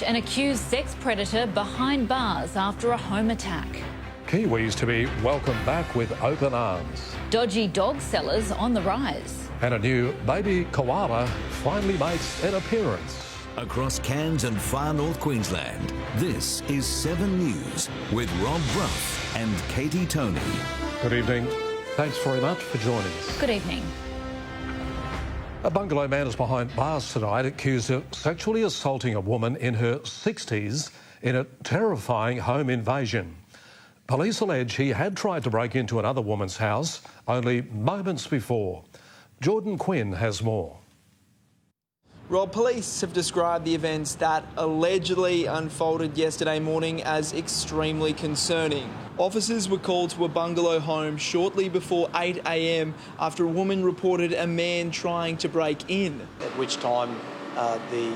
An accused sex predator behind bars after a home attack. Kiwis to be welcomed back with open arms. Dodgy dog sellers on the rise. And a new baby koala finally makes an appearance. Across Cairns and far north Queensland, this is 7 News with Rob Brough and Katie Toney. Good evening. Thanks very much for joining us. Good evening. A bungalow man is behind bars tonight, accused of sexually assaulting a woman in her 60s in a terrifying home invasion. Police allege he had tried to break into another woman's house only moments before. Jordan Quinn has more. Rob, police have described the events that allegedly unfolded yesterday morning as extremely concerning. Officers were called to a bungalow home shortly before 8 a.m. after a woman reported a man trying to break in. At which time the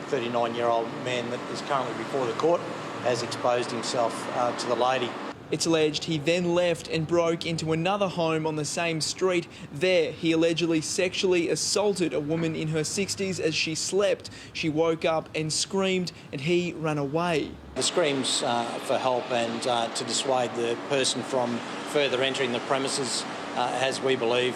39-year-old man that is currently before the court has exposed himself to the lady. It's alleged he then left and broke into another home on the same street. There, he allegedly sexually assaulted a woman in her 60s as she slept. She woke up and screamed, and he ran away. The screams for help and to dissuade the person from further entering the premises has, we believe,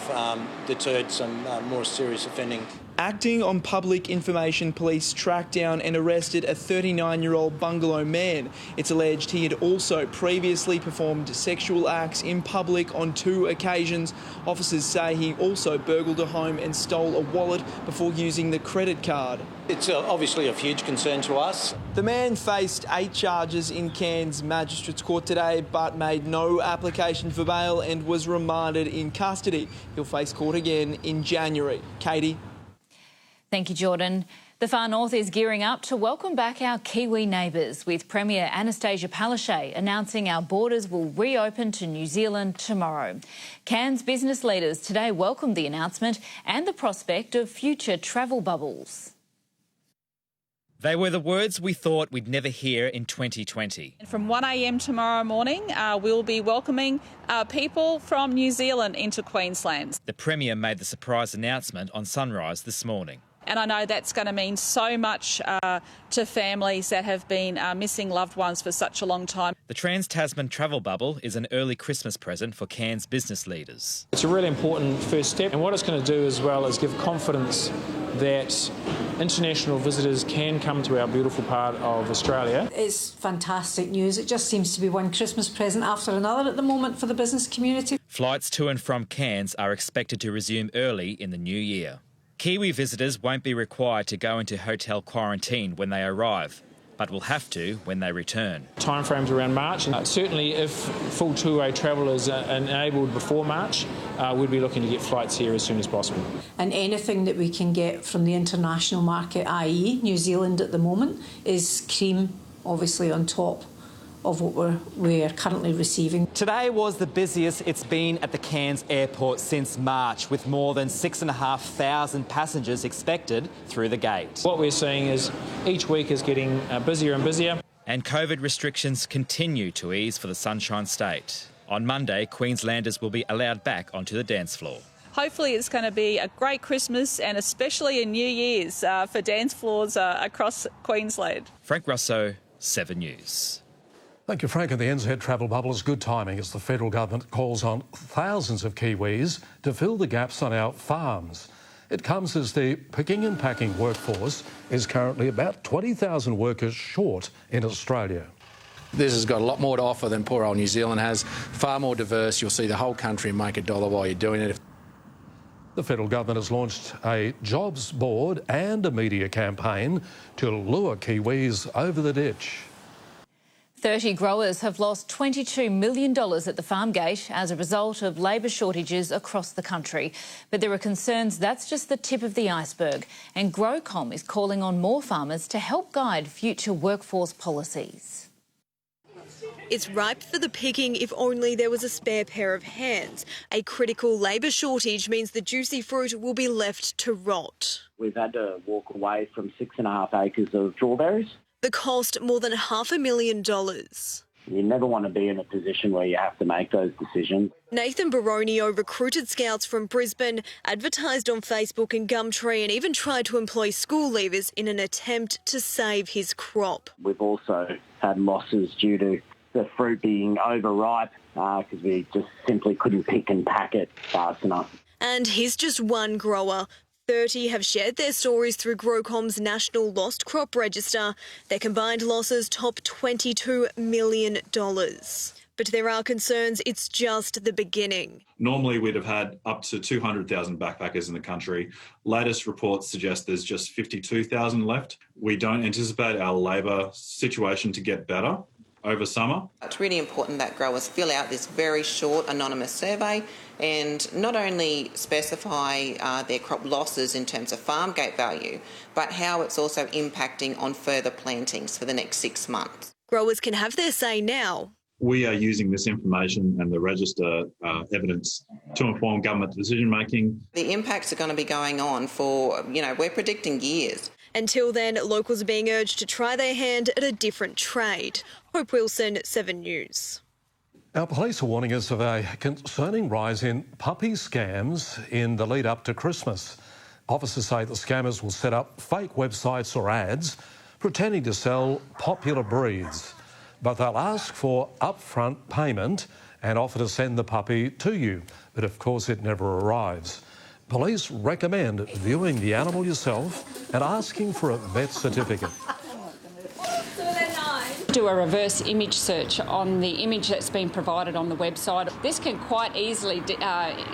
deterred some more serious offending. Acting on public information, police tracked down and arrested a 39-year-old bungalow man. It's alleged he had also previously performed sexual acts in public on 2 occasions. Officers say he also burgled a home and stole a wallet before using the credit card. It's obviously of huge concern to us. The man faced 8 charges in Cairns Magistrates Court today but made no application for bail and was remanded in custody. He'll face court again in January. Katie. Thank you, Jordan. The far north is gearing up to welcome back our Kiwi neighbours, with Premier Anastasia Palaszczuk announcing our borders will reopen to New Zealand tomorrow. Cairns business leaders today welcomed the announcement and the prospect of future travel bubbles. They were the words we thought we'd never hear in 2020. From 1 a.m. tomorrow morning, we'll be welcoming people from New Zealand into Queensland. The Premier made the surprise announcement on sunrise this morning. And I know that's going to mean so much to families that have been missing loved ones for such a long time. The Trans-Tasman travel bubble is an early Christmas present for Cairns business leaders. It's a really important first step, and what it's going to do as well is give confidence that international visitors can come to our beautiful part of Australia. It's fantastic news. It just seems to be one Christmas present after another at the moment for the business community. Flights to and from Cairns are expected to resume early in the new year. Kiwi visitors won't be required to go into hotel quarantine when they arrive, but will have to when they return. Timeframes around March. Certainly if full two-way travel is enabled before March, we'd be looking to get flights here as soon as possible. And anything that we can get from the international market, i.e. New Zealand at the moment, is cream, obviously, on top of what we're currently receiving. Today was the busiest it's been at the Cairns airport since March, with more than 6,500 passengers expected through the gate. What we're seeing is each week is getting busier and busier. And COVID restrictions continue to ease for the Sunshine State. On Monday, Queenslanders will be allowed back onto the dance floor. Hopefully it's going to be a great Christmas and especially a New Year's for dance floors across Queensland. Frank Russo, 7 News. Thank you, Frank. And the NZ travel bubble is good timing as the federal government calls on thousands of Kiwis to fill the gaps on our farms. It comes as the picking and packing workforce is currently about 20,000 workers short in Australia. This has got a lot more to offer than poor old New Zealand has. Far more diverse. You'll see the whole country make $1 while you're doing it. The federal government has launched a jobs board and a media campaign to lure Kiwis over the ditch. 30 growers have lost $22 million at the farm gate as a result of labour shortages across the country. But there are concerns that's just the tip of the iceberg, and GrowCom is calling on more farmers to help guide future workforce policies. It's ripe for the picking if only there was a spare pair of hands. A critical labour shortage means the juicy fruit will be left to rot. We've had to walk away from 6.5 acres of strawberries. The cost more than $500,000. You never want to be in a position where you have to make those decisions. Nathan Baronio recruited scouts from Brisbane, advertised on Facebook and Gumtree, and even tried to employ school leavers in an attempt to save his crop. We've also had losses due to the fruit being overripe because we just simply couldn't pick and pack it fast enough. And he's just one grower. 30 have shared their stories through Growcom's National Lost Crop Register. Their combined losses top $22 million. But there are concerns it's just the beginning. Normally we'd have had up to 200,000 backpackers in the country. Latest reports suggest there's just 52,000 left. We don't anticipate our labour situation to get better over summer. It's really important that growers fill out this very short anonymous survey and not only specify their crop losses in terms of farm gate value, but how it's also impacting on further plantings for the next 6 months. Growers can have their say now. We are using this information and the register evidence to inform government decision making. The impacts are going to be going on for, we're predicting years. Until then, locals are being urged to try their hand at a different trade. Hope Wilson, 7 News. Our police are warning us of a concerning rise in puppy scams in the lead up to Christmas. Officers say the scammers will set up fake websites or ads pretending to sell popular breeds, but they'll ask for upfront payment and offer to send the puppy to you. But of course it never arrives. Police recommend viewing the animal yourself and asking for a vet certificate. Do a reverse image search on the image that's been provided on the website. This can quite easily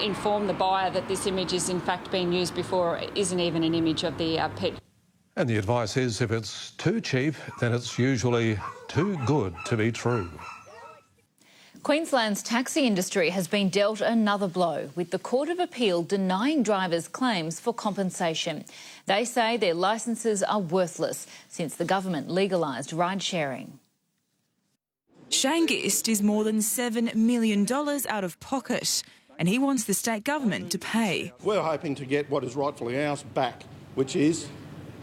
inform the buyer that this image is in fact being used before it isn't even an image of the pet. And the advice is if it's too cheap, then it's usually too good to be true. Queensland's taxi industry has been dealt another blow, with the Court of Appeal denying drivers' claims for compensation. They say their licences are worthless since the government legalised ride-sharing. Shane Gist is more than $7 million out of pocket, and he wants the state government to pay. We're hoping to get what is rightfully ours back, which is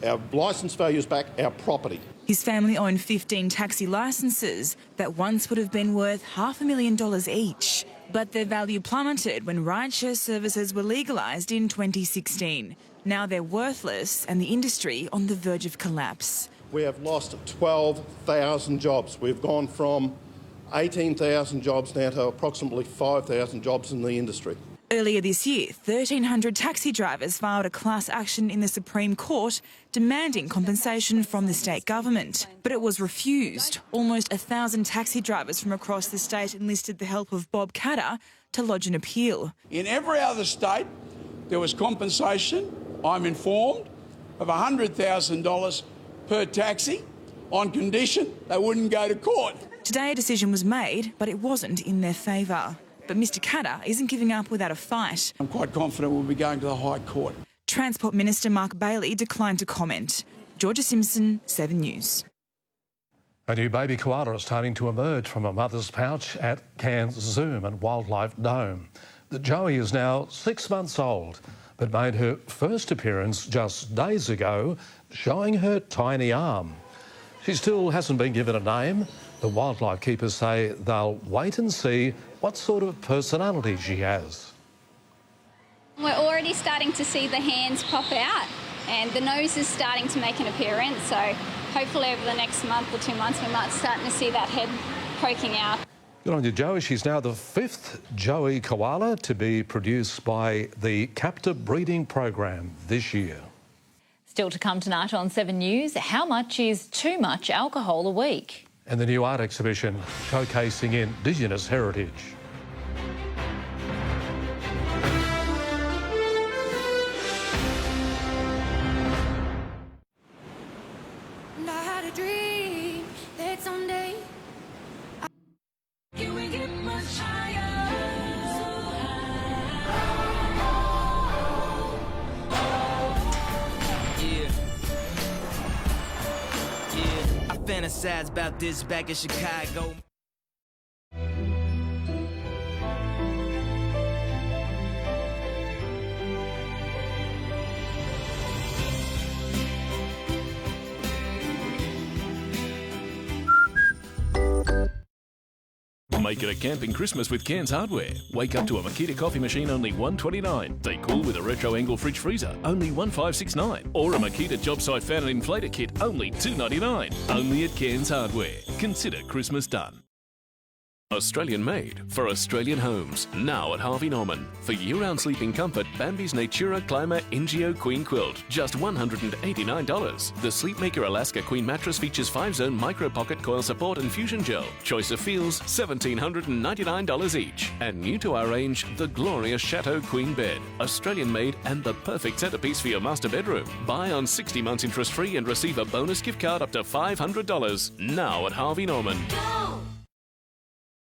our licence values back, our property. His family owned 15 taxi licences that once would have been worth $500,000 each. But their value plummeted when rideshare services were legalised in 2016. Now they're worthless and the industry on the verge of collapse. We have lost 12,000 jobs. We've gone from 18,000 jobs now to approximately 5,000 jobs in the industry. Earlier this year, 1,300 taxi drivers filed a class action in the Supreme Court demanding compensation from the state government. But it was refused. Almost 1,000 taxi drivers from across the state enlisted the help of Bob Catter to lodge an appeal. In every other state, there was compensation, I'm informed, of $100,000 per taxi on condition they wouldn't go to court. Today a decision was made, but it wasn't in their favour. But Mr Catter isn't giving up without a fight. I'm quite confident we'll be going to the High Court. Transport Minister Mark Bailey declined to comment. Georgia Simpson, 7 News. A new baby koala is starting to emerge from a mother's pouch at Cairns Zoo and Wildlife Dome. The Joey is now 6 months old, but made her first appearance just days ago, showing her tiny arm. She still hasn't been given a name. The wildlife keepers say they'll wait and see what sort of personality she has. We're already starting to see the hands pop out and the nose is starting to make an appearance, so hopefully over the next month or 2 months we might start to see that head poking out. Good on you, Joey. She's now the 5th Joey koala to be produced by the captive breeding program this year. Still to come tonight on 7 News, how much is too much alcohol a week? And the new art exhibition showcasing Indigenous heritage. And I had a dream that someday you will get much higher. I fantasize about this back in Chicago. Make it a camping Christmas with Cairns Hardware. Wake up to a Makita coffee machine, only $129. Stay cool with a retro angle fridge freezer, only $1,569. Or a Makita job site fan and inflator kit, only $299. Only at Cairns Hardware. Consider Christmas done. Australian made for Australian homes. Now at Harvey Norman. For year-round sleeping comfort, Bambi's Natura Clima Ingeo Queen Quilt, just $189. The Sleepmaker Alaska Queen mattress features 5-zone micro pocket coil support and fusion gel. Choice of feels, $1,799 each. And new to our range, the glorious Chateau Queen Bed. Australian made and the perfect centerpiece for your master bedroom. Buy on 60 months interest-free and receive a bonus gift card up to $500. Now at Harvey Norman.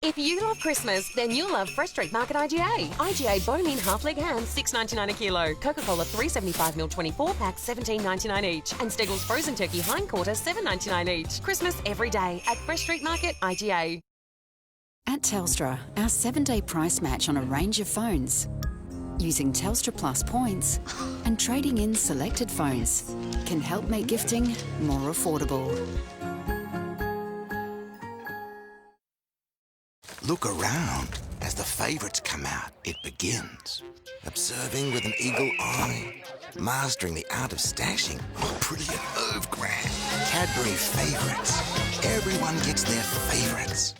If you love Christmas, then you'll love Fresh Street Market IGA. IGA bone-in half-leg hams, $6.99 a kilo. Coca-Cola 375ml 24-pack, $17.99 each. And Steggles frozen turkey hindquarter, $7.99 each. Christmas every day at Fresh Street Market IGA. At Telstra, our 7-day price match on a range of phones. Using Telstra Plus points and trading in selected phones can help make gifting more affordable. Look around. As the favourites come out, it begins. Observing with an eagle eye. Mastering the art of stashing. Brilliant move, Grant. Cadbury favourites. Everyone gets their favourites.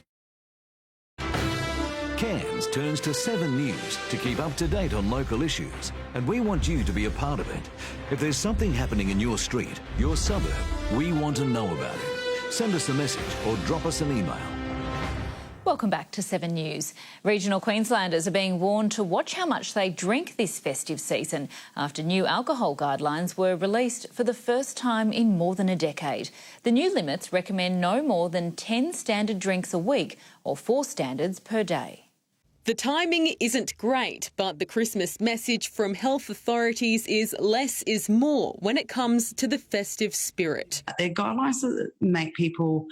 Cairns turns to 7 News to keep up to date on local issues, and we want you to be a part of it. If there's something happening in your street, your suburb, we want to know about it. Send us a message or drop us an email. Welcome back to 7 News. Regional Queenslanders are being warned to watch how much they drink this festive season after new alcohol guidelines were released for the first time in more than a decade. The new limits recommend no more than 10 standard drinks a week or 4 standards per day. The timing isn't great, but the Christmas message from health authorities is less is more when it comes to the festive spirit. They're guidelines that make people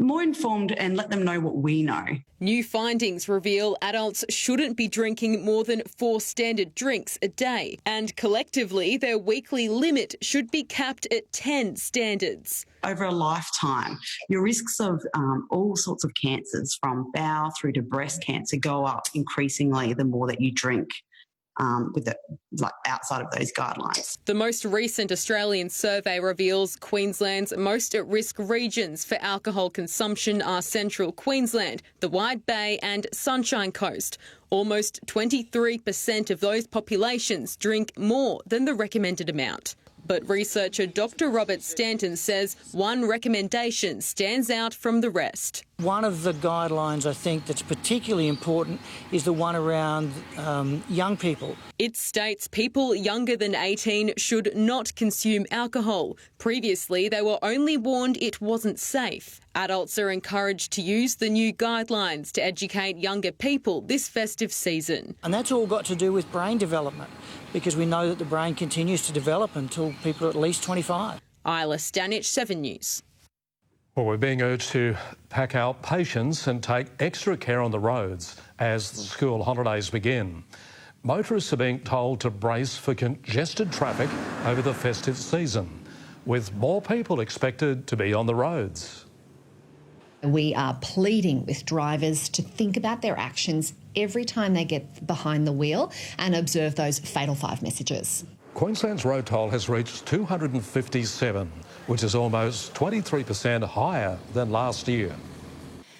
more informed and let them know what we know. New findings reveal adults shouldn't be drinking more than 4 standard drinks a day, and collectively their weekly limit should be capped at 10 standards. Over a lifetime, your risks of all sorts of cancers, from bowel through to breast cancer, go up increasingly the more that you drink. Outside of those guidelines. The most recent Australian survey reveals Queensland's most at-risk regions for alcohol consumption are Central Queensland, the Wide Bay and Sunshine Coast. Almost 23% of those populations drink more than the recommended amount. But researcher Dr. Robert Stanton says one recommendation stands out from the rest. One of the guidelines I think that's particularly important is the one around young people. It states people younger than 18 should not consume alcohol. Previously, they were only warned it wasn't safe. Adults are encouraged to use the new guidelines to educate younger people this festive season. And that's all got to do with brain development, because we know that the brain continues to develop until people are at least 25. Isla Stanich, 7 News. Well, we're being urged to pack our patience and take extra care on the roads as the school holidays begin. Motorists are being told to brace for congested traffic over the festive season, with more people expected to be on the roads. We are pleading with drivers to think about their actions every time they get behind the wheel and observe those fatal 5 messages. Queensland's road toll has reached 257, which is almost 23% higher than last year.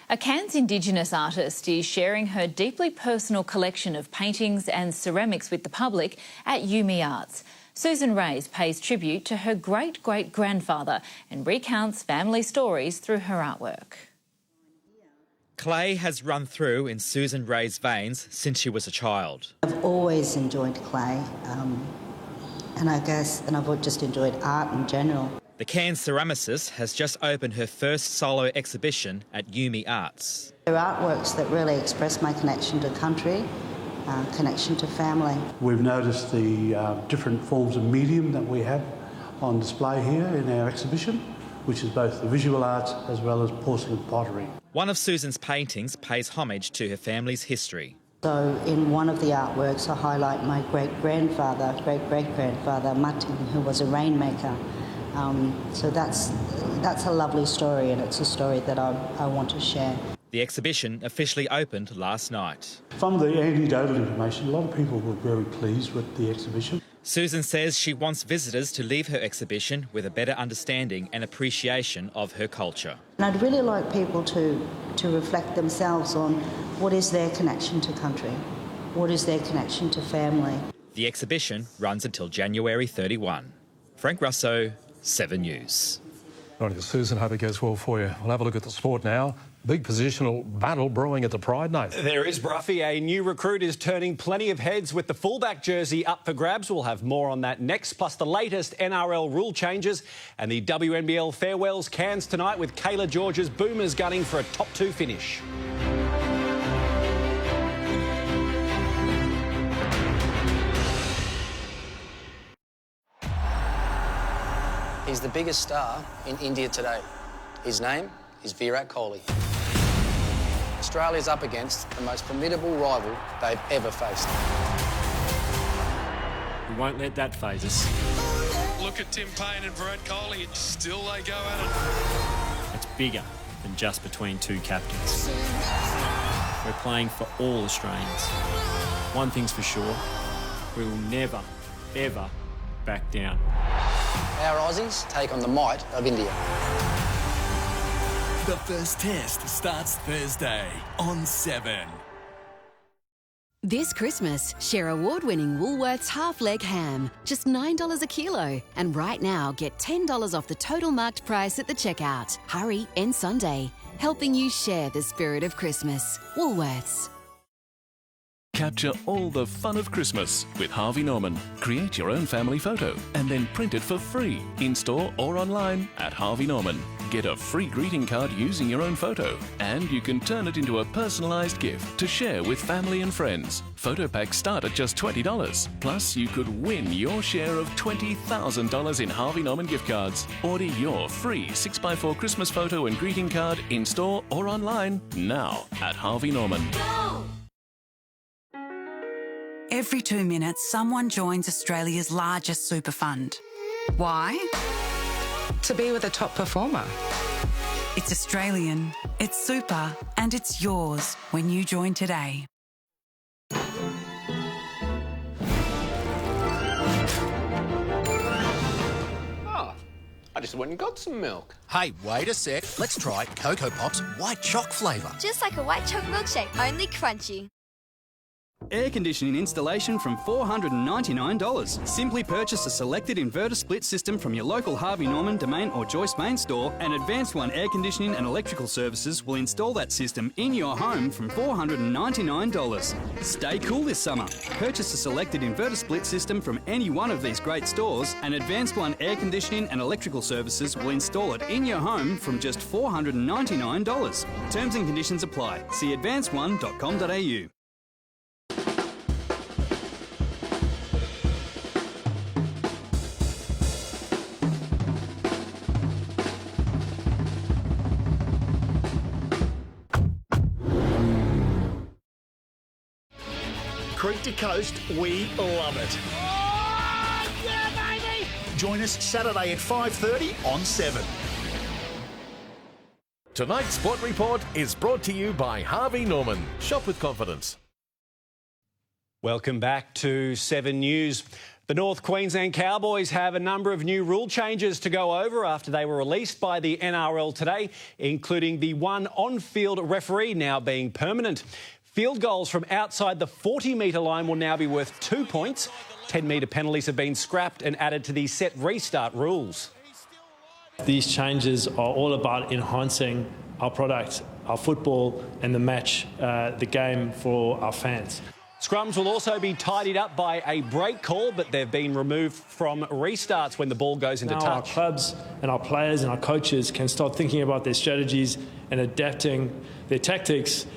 A Cairns Indigenous artist is sharing her deeply personal collection of paintings and ceramics with the public at Umi Arts. Susan Rays pays tribute to her great-great-grandfather and recounts family stories through her artwork. Clay has run through in Susan Ray's veins since she was a child. I've always enjoyed clay, and I've just enjoyed art in general. The Cairns ceramicist has just opened her first solo exhibition at Umi Arts. They're artworks that really express my connection to country, connection to family. We've noticed the different forms of medium that we have on display here in our exhibition, which is both the visual arts as well as porcelain pottery. One of Susan's paintings pays homage to her family's history. So in one of the artworks I highlight my great-grandfather, great-great-grandfather, Matin, who was a rainmaker. So that's a lovely story, and it's a story that I want to share. The exhibition officially opened last night. From the anecdotal information, a lot of people were very pleased with the exhibition. Susan says she wants visitors to leave her exhibition with a better understanding and appreciation of her culture. And I'd really like people to reflect themselves on what is their connection to country, what is their connection to family. The exhibition runs until January 31. Frank Russo, 7 News. Right, Susan, hope it goes well for you. We'll have a look at the sport now. Big positional battle brewing at the Pride night. There is, Bruffy. A new recruit is turning plenty of heads with the fullback jersey up for grabs. We'll have more on that next, plus the latest NRL rule changes and the WNBL farewells. Cairns tonight with Kayla George's Boomers gunning for a top 2 finish. He's the biggest star in India today. His name is Virat Kohli. Australia's up against the most formidable rival they've ever faced. We won't let that phase us. Look at Tim Payne and Virat Kohli, still they go at it. It's bigger than just between two captains. We're playing for all Australians. One thing's for sure, we will never, ever back down. Our Aussies take on the might of India. The first test starts Thursday on 7. This Christmas, share award-winning Woolworths half-leg ham, just $9 a kilo. And right now, get $10 off the total marked price at the checkout. Hurry, end Sunday. Helping you share the spirit of Christmas. Woolworths. Capture all the fun of Christmas with Harvey Norman. Create your own family photo and then print it for free in-store or online at Harvey Norman. Get a free greeting card using your own photo, and you can turn it into a personalised gift to share with family and friends. Photo packs start at just $20. Plus, you could win your share of $20,000 in Harvey Norman gift cards. Order your free 6x4 Christmas photo and greeting card in-store or online now at Harvey Norman. Go! Every 2 minutes, someone joins Australia's largest super fund. Why? To be with a top performer. It's Australian, it's super, and it's yours when you join today. Oh, I just went and got some milk. Hey, wait a sec. Let's try Cocoa Pop's white choc flavour. Just like a white choc milkshake, only crunchy. Air conditioning installation from $499. Simply purchase a selected inverter split system from your local Harvey Norman, Domain or Joyce Main store, and Advanced One Air Conditioning and Electrical Services will install that system in your home from $499. Stay cool this summer. Purchase a selected inverter split system from any one of these great stores, and Advanced One Air Conditioning and Electrical Services will install it in your home from just $499. Terms and conditions apply. See advancedone.com.au. Creek to coast, we love it. Oh, yeah, baby! Join us Saturday at 5:30 on 7. Tonight's Sport Report is brought to you by Harvey Norman. Shop with confidence. Welcome back to 7 News. The North Queensland Cowboys have a number of new rule changes to go over after they were released by the NRL today, including the one on-field referee now being permanent. Field goals from outside the 40-metre line will now be worth 2 points. 10-metre penalties have been scrapped and added to the set restart rules. These changes are all about enhancing our product, our football and the match, the game for our fans. Scrums will also be tidied up by a break call, but they've been removed from restarts when the ball goes into now touch. Our clubs and our players and our coaches can start thinking about their strategies and adapting their tactics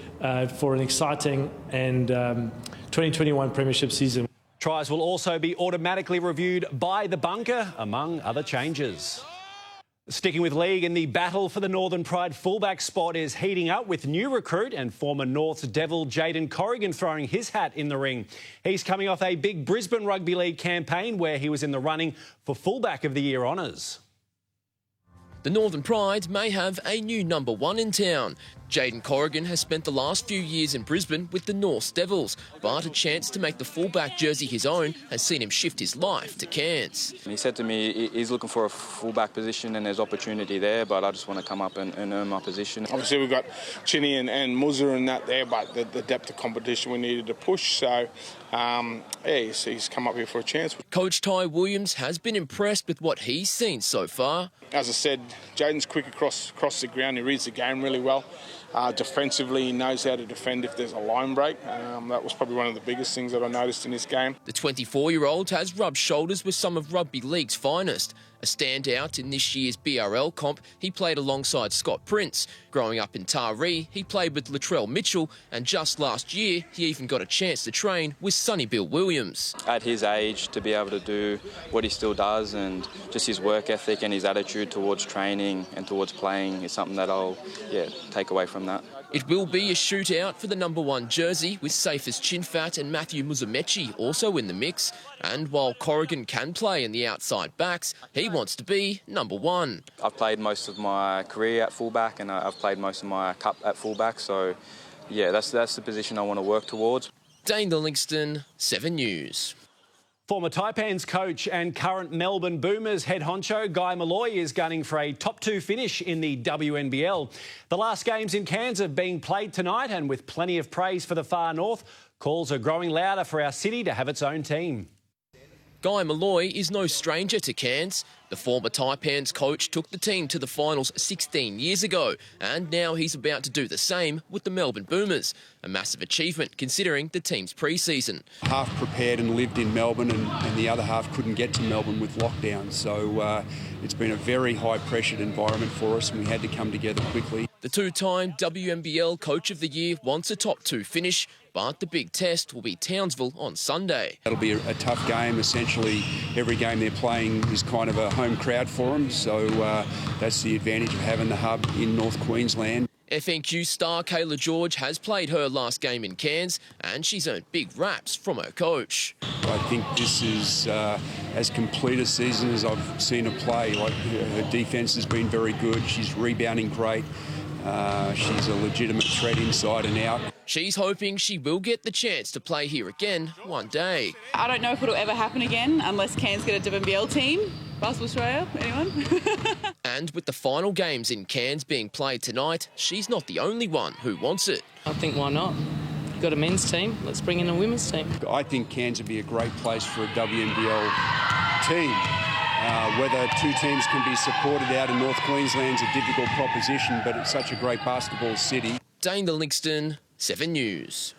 for an exciting and 2021 Premiership season. Tries will also be automatically reviewed by the bunker, among other changes. Sticking with league, and the battle for the Northern Pride fullback spot is heating up, with new recruit and former North's Devil Jaden Corrigan throwing his hat in the ring. He's coming off a big Brisbane Rugby League campaign where he was in the running for Fullback of the Year honours. The Northern Pride may have a new number one in town. Jayden Corrigan has spent the last few years in Brisbane with the North Devils, but a chance to make the fullback jersey his own has seen him shift his life to Cairns. He said to me he's looking for a fullback position and there's opportunity there, but I just want to come up and earn my position. Obviously we've got Chinny and Muzza and that there, but the depth of competition we needed to push, so he's come up here for a chance. Coach Ty Williams has been impressed with what he's seen so far. As I said, Jayden's quick across the ground. He reads the game really well. Defensively, he knows how to defend if there's a line break. That was probably one of the biggest things that I noticed in this game. The 24-year-old has rubbed shoulders with some of rugby league's finest. A standout in this year's BRL comp, he played alongside Scott Prince. Growing up in Taree, he played with Latrell Mitchell, and just last year, he even got a chance to train with Sonny Bill Williams. At his age, to be able to do what he still does and just his work ethic and his attitude towards training and towards playing is something that I'll take away from that. It will be a shootout for the #1 jersey, with Safers Chinfat and Matthew Muzamechi also in the mix. And while Corrigan can play in the outside backs, he wants to be #1. I've played most of my career at fullback and I've played most of my cup at fullback, so yeah, that's the position I want to work towards. Dane Livingston, 7 News. Former Taipans coach and current Melbourne Boomers head honcho Guy Malloy is gunning for a top 2 finish in the WNBL. The last games in Cairns are being played tonight, and with plenty of praise for the far north, calls are growing louder for our city to have its own team. Guy Malloy is no stranger to Cairns. The former Taipans coach took the team to the finals 16 years ago, and now he's about to do the same with the Melbourne Boomers. A massive achievement considering the team's pre-season. Half prepared and lived in Melbourne, and the other half couldn't get to Melbourne with lockdown. So it's been a very high-pressured environment for us, and we had to come together quickly. The two-time WNBL Coach of the Year wants a top 2 finish, but the big test will be Townsville on Sunday. It'll be a tough game. Essentially, every game they're playing is kind of a home crowd for them, so that's the advantage of having the hub in North Queensland. FNQ star Kayla George has played her last game in Cairns, and she's earned big raps from her coach. I think this is as complete a season as I've seen her play. Like, her defence has been very good. She's rebounding great. She's a legitimate threat inside and out. She's hoping she will get the chance to play here again one day. I don't know if it'll ever happen again unless Cairns get a WNBL team. Basketball Australia, anyone? And with the final games in Cairns being played tonight, she's not the only one who wants it. I think why not? You've got a men's team, let's bring in a women's team. I think Cairns would be a great place for a WNBL team. Whether 2 teams can be supported out in North Queensland's a difficult proposition, but it's such a great basketball city. Dane Livingston, 7 News.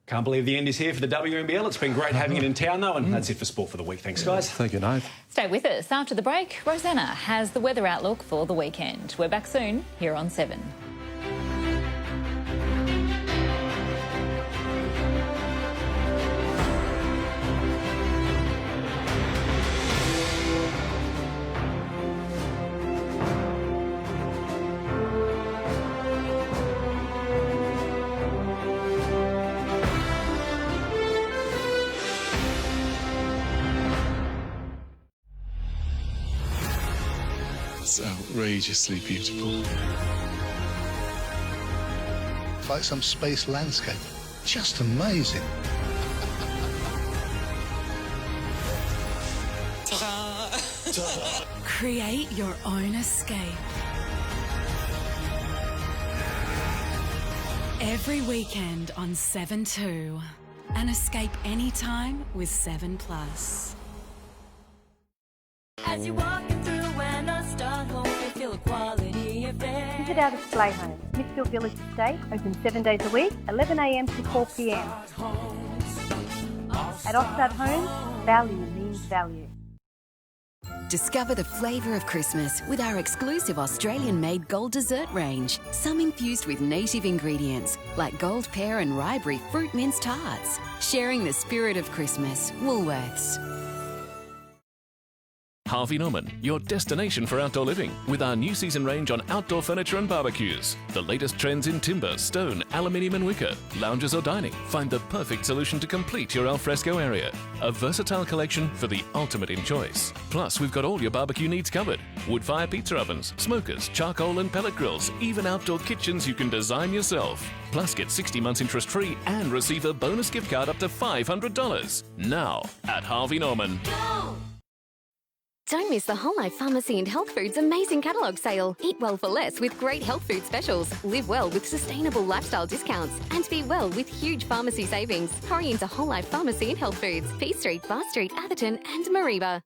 Can't believe the end is here for the WNBL. It's been great having it in town, though, and that's it for Sport for the Week. Thanks, guys. Thank you, Nate. Stay with us. After the break, Rosanna has the weather outlook for the weekend. We're back soon here on 7. It's outrageously beautiful. It's like some space landscape. Just amazing. Create your own escape. Every weekend on 7/2. An escape anytime with 7+. As you're walking through when I start home, you feel a quality affair. Visit our display home, Smithfield Village Estate, open 7 days a week, 11 a.m. to 4 p.m. At Offstart Homes, value means value. Discover the flavour of Christmas with our exclusive Australian-made gold dessert range. Some infused with native ingredients like gold pear and ribery fruit mince tarts. Sharing the spirit of Christmas. Woolworths. Harvey Norman, your destination for outdoor living, with our new season range on outdoor furniture and barbecues. The latest trends in timber, stone, aluminium and wicker, lounges or dining. Find the perfect solution to complete your alfresco area. A versatile collection for the ultimate in choice. Plus, we've got all your barbecue needs covered. Wood-fire pizza ovens, smokers, charcoal and pellet grills, even outdoor kitchens you can design yourself. Plus, get 60 months interest-free and receive a bonus gift card up to $500. Now, at Harvey Norman. Don't miss the Whole Life Pharmacy and Health Foods amazing catalogue sale. Eat well for less with great health food specials. Live well with sustainable lifestyle discounts. And be well with huge pharmacy savings. Hurry into Whole Life Pharmacy and Health Foods, P Street, Bar Street, Atherton and Mareeba.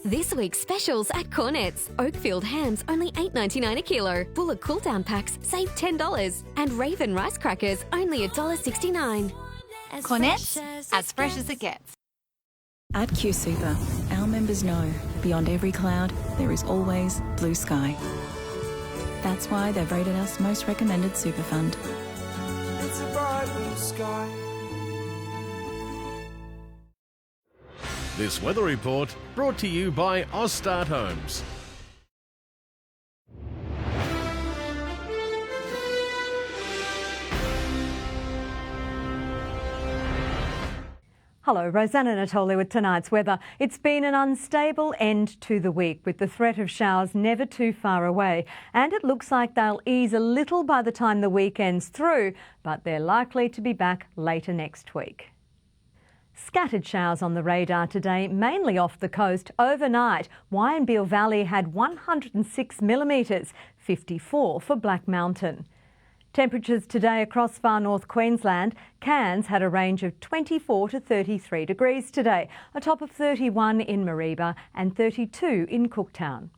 This week's specials at Cornets. Oakfield hams only $8.99 a kilo. Bullock cool down packs save $10. And Raven rice crackers only $1.69. Cornets, as fresh as it gets. At Q Super, our members know beyond every cloud, there is always blue sky. That's why they've rated us most recommended super fund. It's a bright blue sky. This weather report brought to you by Ausstart Homes. Hello, Rosanna Natoli with tonight's weather. It's been an unstable end to the week with the threat of showers never too far away. And it looks like they'll ease a little by the time the weekend's through, but they're likely to be back later next week. Scattered showers on the radar today, mainly off the coast. Overnight, Wyonbeal Valley had 106 millimetres, 54 for Black Mountain. Temperatures today across far north Queensland. Cairns had a range of 24 to 33 degrees today, a top of 31 in Mareeba and 32 in Cooktown.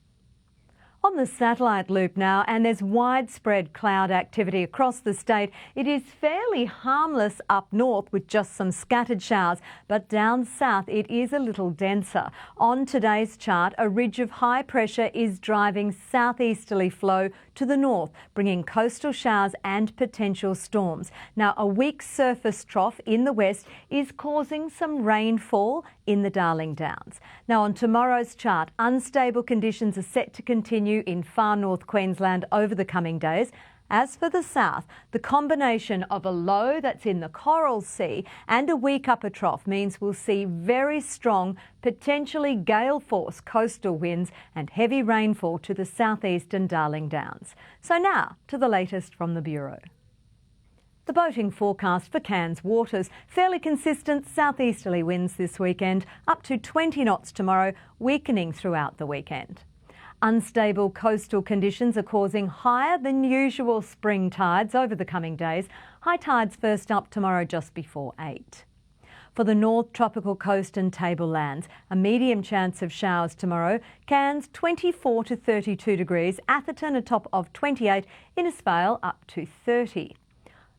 On the satellite loop now, and there's widespread cloud activity across the state. It is fairly harmless up north with just some scattered showers, but down south it is a little denser. On today's chart, a ridge of high pressure is driving southeasterly flow to the north, bringing coastal showers and potential storms. Now, a weak surface trough in the west is causing some rainfall in the Darling Downs. Now, on tomorrow's chart, unstable conditions are set to continue in far north Queensland over the coming days. As for the south, the combination of a low that's in the Coral Sea and a weak upper trough means we'll see very strong, potentially gale-force coastal winds and heavy rainfall to the southeastern Darling Downs. So now to the latest from the Bureau. The boating forecast for Cairns waters. Fairly consistent southeasterly winds this weekend, up to 20 knots tomorrow, weakening throughout the weekend. Unstable coastal conditions are causing higher than usual spring tides over the coming days. High tides first up tomorrow just before 8. For the north tropical coast and tablelands, a medium chance of showers tomorrow. Cairns 24 to 32 degrees, Atherton a top of 28, Innisfail up to 30.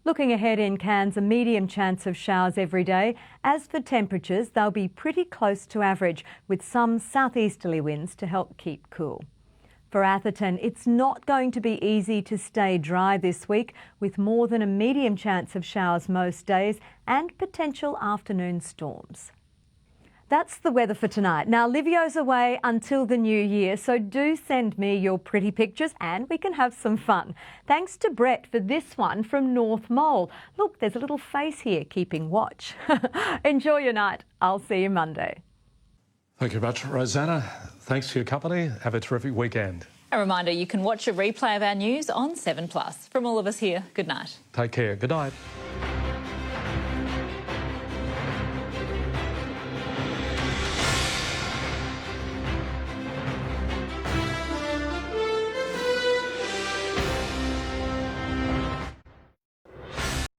Looking ahead in Cairns, a medium chance of showers every day. As for temperatures, they'll be pretty close to average, with some southeasterly winds to help keep cool. For Atherton, it's not going to be easy to stay dry this week, with more than a medium chance of showers most days and potential afternoon storms. That's the weather for tonight. Now, Livio's away until the new year, so do send me your pretty pictures and we can have some fun. Thanks to Brett for this one from North Mole. Look, there's a little face here keeping watch. Enjoy your night. I'll see you Monday. Thank you much, Rosanna. Thanks for your company. Have a terrific weekend. A reminder, you can watch a replay of our news on 7plus. From all of us here, good night. Take care. Good night.